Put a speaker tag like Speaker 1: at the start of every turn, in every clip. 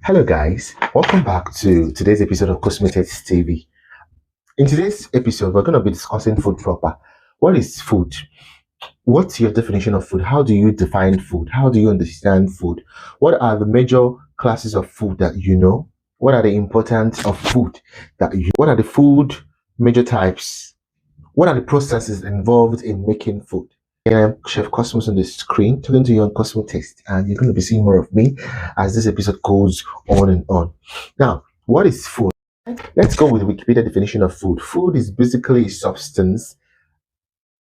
Speaker 1: Hello, guys. Welcome back to today's episode of Cosmetics TV. In today's episode, we're going to be discussing food proper. What is food? What's your definition of food? How do you define food? How do you understand food? What are the major classes of food that you know? What are the importance of food that you? What are the food major types? What are the processes involved in making food? And I'm Chef Cosmos on the screen, talking to you on Cosmo Taste, and you're going to be seeing more of me as this episode goes on and on. Now, what is food? Let's go with the Wikipedia definition of food. Food is basically a substance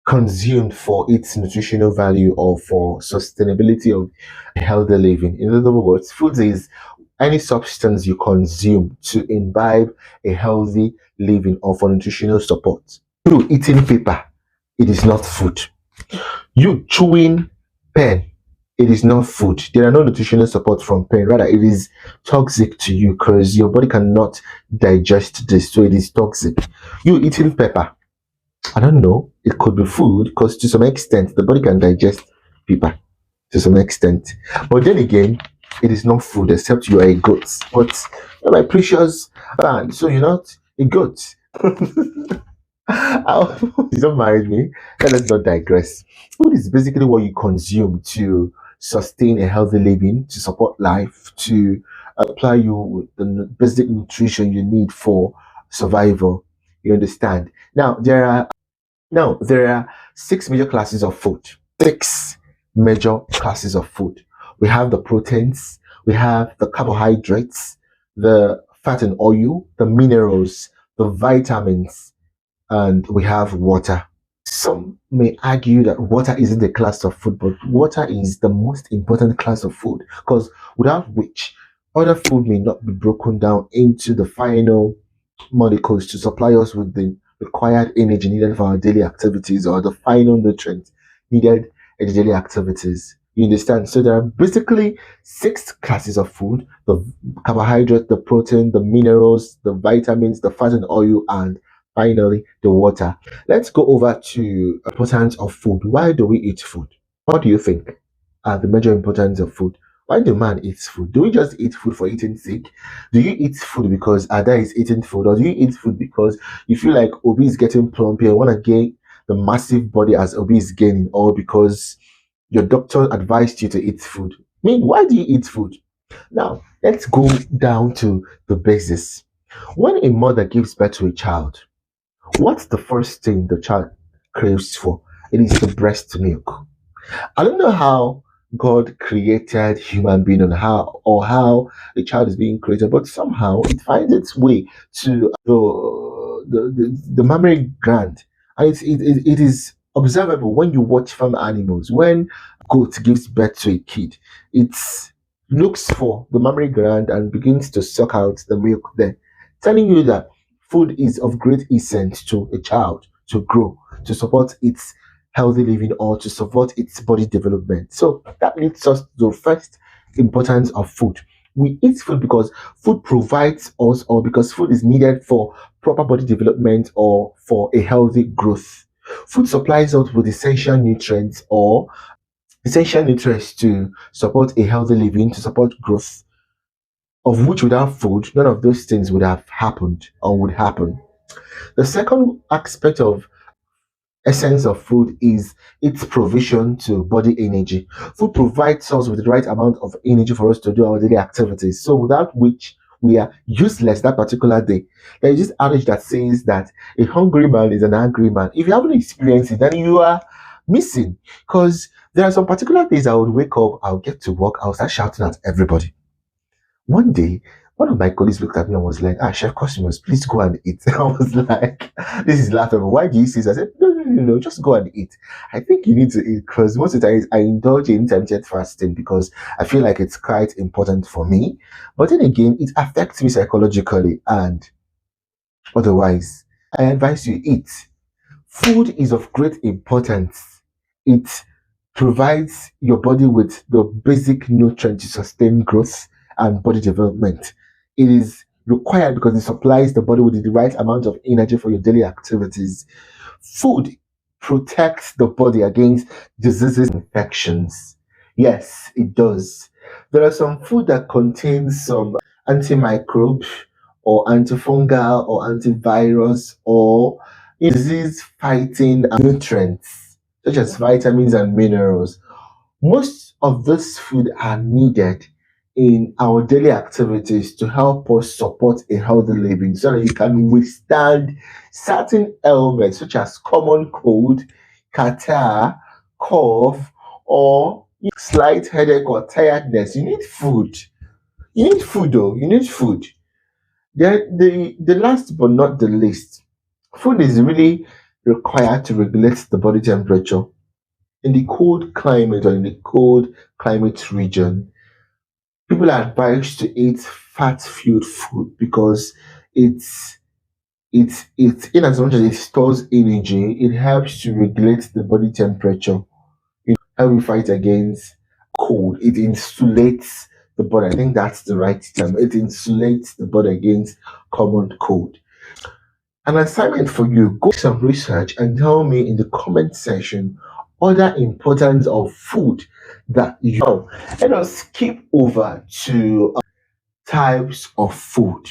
Speaker 1: consumed for its nutritional value or for sustainability of healthy living. In other words, food is any substance you consume to imbibe a healthy living or for nutritional support. You eating paper, it is not food. You chewing pen, it is not food. There are no nutritional support from pen. Rather, it is toxic to you because your body cannot digest this, so it is toxic. You eating pepper, I don't know. It could be food because to some extent the body can digest pepper to some extent. But then again, it is not food except you are a goat. But my precious man, so you're not a goat. You don't mind me. Let's not digress. Food is basically what you consume to sustain a healthy living, to support life, to apply you with the basic nutrition you need for survival. You understand? Now there are six major classes of food. Six major classes of food. We have the proteins, we have the carbohydrates, the fat and oil, the minerals, the vitamins, and we have water. Some may argue that water isn't a class of food, but water is the most important class of food because without which other food may not be broken down into the final molecules to supply us with the required energy needed for our daily activities or the final nutrients needed in the daily activities. You understand? So there are basically six classes of food: the carbohydrate, the protein, the minerals, the vitamins, the fat and oil, and finally the water. Let's go over to importance of food. Why do we eat food? What do you think are the major importance of food? Why do man eat food? Do we just eat food for eating sake? Do you eat food because Ada is eating food, or do you eat food because you feel like Obi is getting plumpy and want to gain the massive body as Obi is gaining, or because your doctor advised you to eat food? I mean, why do you eat food? Now, let's go down to the basis. When a mother gives birth to a child, what's the first thing the child craves for? It is the breast milk. I don't know how God created human being and how the child is being created, but somehow it finds its way to the mammary gland, and it is observable when you watch farm animals. When goat gives birth to a kid, it looks for the mammary gland and begins to suck out the milk there, telling you that food is of great essence to a child to grow, to support its healthy living or to support its body development. So that leads us to the first importance of food. We eat food because food provides us, or because food is needed for proper body development or for a healthy growth. Food supplies us with essential nutrients to support a healthy living, to support growth, of which without food, none of those things would have happened or would happen. The second aspect of essence of food is its provision to body energy. Food provides us with the right amount of energy for us to do our daily activities. So without which we are useless that particular day. There is this adage that says that a hungry man is an angry man. If you haven't experienced it, then you are missing. Because there are some particular days I would wake up, I'll get to work, I'll start shouting at everybody. One day, one of my colleagues looked at me and was like, Chef Cosmos, please go and eat. I was like, this is laughable. Why do you say this? I said, no, just go and eat. I think you need to eat because most of the time I indulge in intermittent fasting because I feel like it's quite important for me. But then again, it affects me psychologically and otherwise. I advise you eat. Food is of great importance. It provides your body with the basic nutrients to sustain growth and body development. It is required because it supplies the body with the right amount of energy for your daily activities. Food protects the body against diseases and infections. Yes, it does. There are some food that contains some antimicrobe or antifungal or antivirus or disease fighting nutrients such as vitamins and minerals. Most of this food are needed in our daily activities to help us support a healthy living so that you can withstand certain ailments such as common cold, catarrh, cough, or slight headache or tiredness. You need food. You need food though. You need food. The last but not the least, food is really required to regulate the body temperature. In the cold climate or in the cold climate region, people are advised to eat fat-filled food because it's in as much as it stores energy, it helps to regulate the body temperature. It helps you fight against cold. It insulates the body. I think that's the right term. It insulates the body against common cold. An assignment for you, go some research and tell me in the comment section other importance of food that you know. Let us skip over to types of food.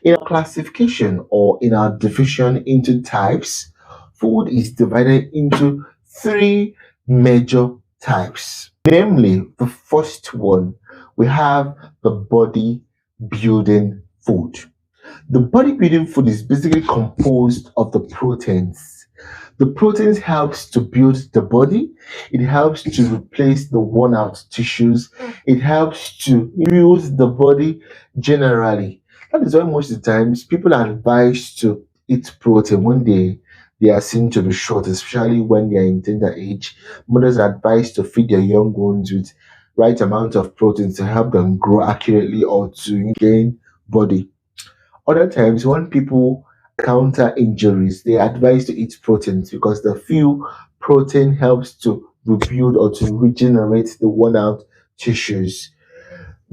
Speaker 1: In our classification or in our division into types, food is divided into three major types. Namely, the first one, we have the body building food. The bodybuilding food is basically composed of the proteins. The proteins helps to build the body. It helps to replace the worn out tissues. It helps to use the body generally. That is why most of the times people are advised to eat protein when they are seen to be short, especially when they are in tender age. Mothers are advised to feed their young ones with right amount of protein to help them grow accurately or to gain body. Other times, when people counter injuries, they are advised to eat proteins because the few protein helps to rebuild or to regenerate the worn out tissues.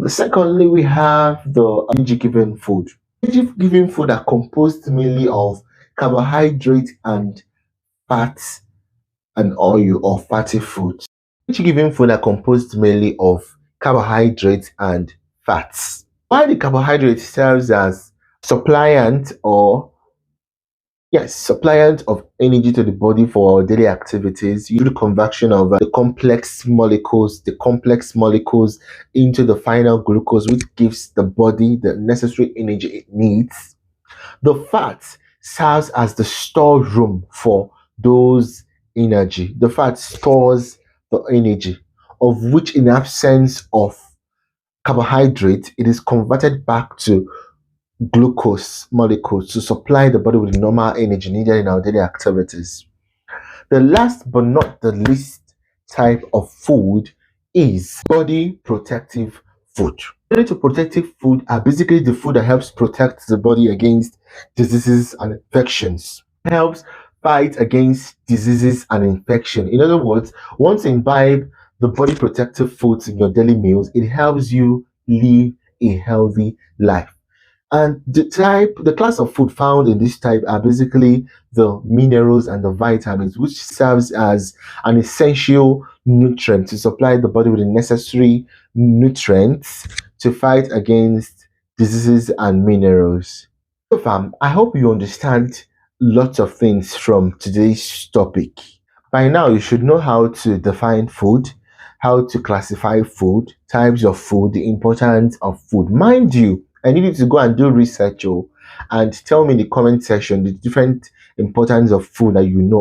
Speaker 1: Secondly, we have the energy given food. Energy given food are composed mainly of carbohydrate and fats and oil or fatty foods. Energy given food are composed mainly of carbohydrates and fats. While the carbohydrate serves as suppliant or yes, suppliant of energy to the body for our daily activities, you do the conversion of the complex molecules into the final glucose, which gives the body the necessary energy it needs. The fat serves as the storeroom for those energy. The fat stores the energy, of which in absence of carbohydrate, it is converted back to glucose molecules to supply the body with the normal energy needed in our daily activities. The last but not the least type of food is body protective food. Body to protective food are basically the food that helps protect the body against diseases and infections. It helps fight against diseases and infection. In other words, once you imbibe the body protective foods in your daily meals, it helps you live a healthy life. And the class of food found in this type are basically the minerals and the vitamins, which serves as an essential nutrient to supply the body with the necessary nutrients to fight against diseases and minerals. So, fam, I hope you understand lots of things from today's topic. By now, you should know how to define food, how to classify food, types of food, the importance of food. Mind you, I need you to go and do research and tell me in the comment section the different importance of food that you know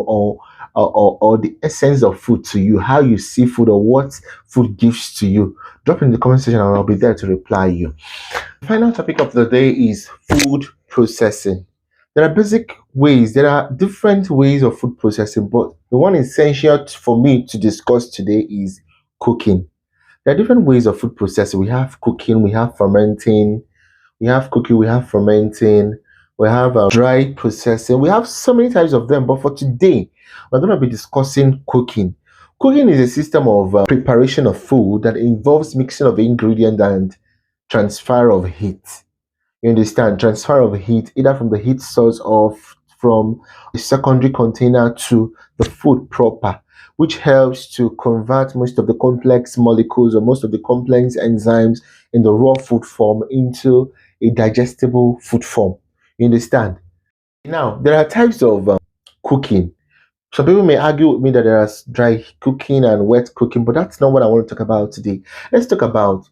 Speaker 1: or the essence of food to you, how you see food or what food gives to you. Drop in the comment section and I'll be there to reply you. The final topic of the day is food processing. There are different ways of food processing, but the one essential for me to discuss today is cooking. There are different ways of food processing. We have cooking, we have fermenting, we have fermenting, we have dry processing. We have so many types of them, but for today, we're going to be discussing cooking. Cooking is a system of preparation of food that involves mixing of ingredients and transfer of heat. You understand? Transfer of heat, either from the heat source or from a secondary container to the food proper, which helps to convert most of the complex molecules or most of the complex enzymes in the raw food form into a digestible food form. You understand? Now, there are types of cooking. Some people may argue with me that there is dry cooking and wet cooking, but that's not what I want to talk about today. Let's talk about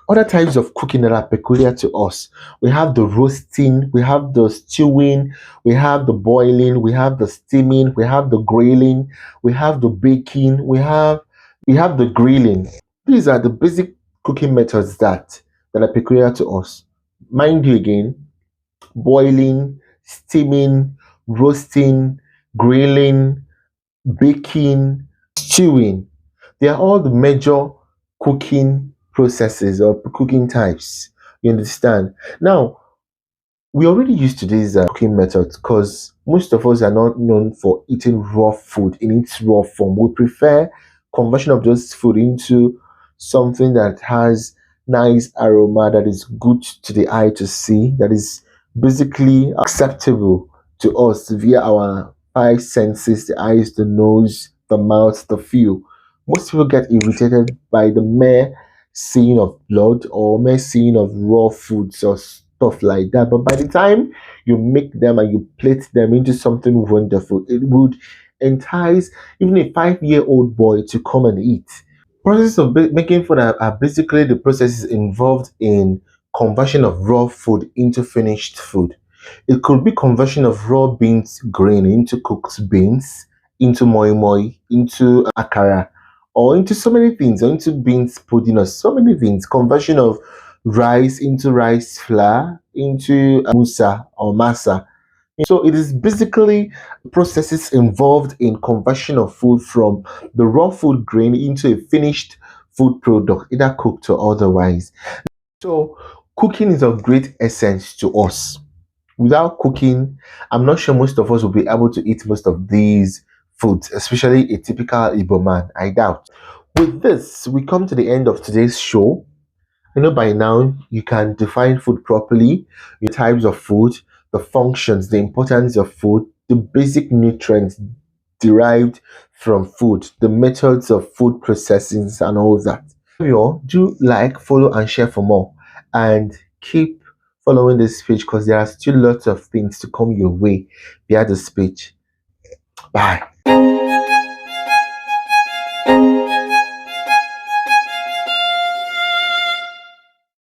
Speaker 1: other types of cooking that are peculiar to us. We have the roasting, we have the stewing, we have the boiling, we have the steaming, we have the grilling, we have the baking, we have the grilling. These are the basic cooking methods that are peculiar to us. Mind you again, boiling, steaming, roasting, grilling, baking, stewing. They are all the major cooking processes or cooking types. You understand? Now, we already used to these cooking methods because most of us are not known for eating raw food in its raw form. We prefer conversion of those food into something that has nice aroma, that is good to the eye to see, that is basically acceptable to us via our five senses: the eyes, the nose, the mouth, the feel. Most people get irritated by the mere seeing of blood or mere seeing of raw foods or stuff like that. But by the time you make them and you plate them into something wonderful, it would entice even a 5-year-old boy to come and eat. Process of making food are basically the processes involved in conversion of raw food into finished food. It could be conversion of raw beans grain into cooked beans, into moi moi, into akara, or into so many things, or into beans pudding, or so many things. Conversion of rice into rice flour, into musa or masa. So it is basically processes involved in conversion of food from the raw food grain into a finished food product, either cooked or otherwise. So cooking is of great essence to us. Without cooking, I'm not sure most of us will be able to eat most of these foods, especially a typical Igbo man. I doubt. With this, we come to the end of today's show. By now you can define food properly, the types of food, the functions, the importance of food, the basic nutrients derived from food, the methods of food processing, and all that. You all do like, follow, and share for more. And keep following this page because there are still lots of things to come your way via this page. Bye.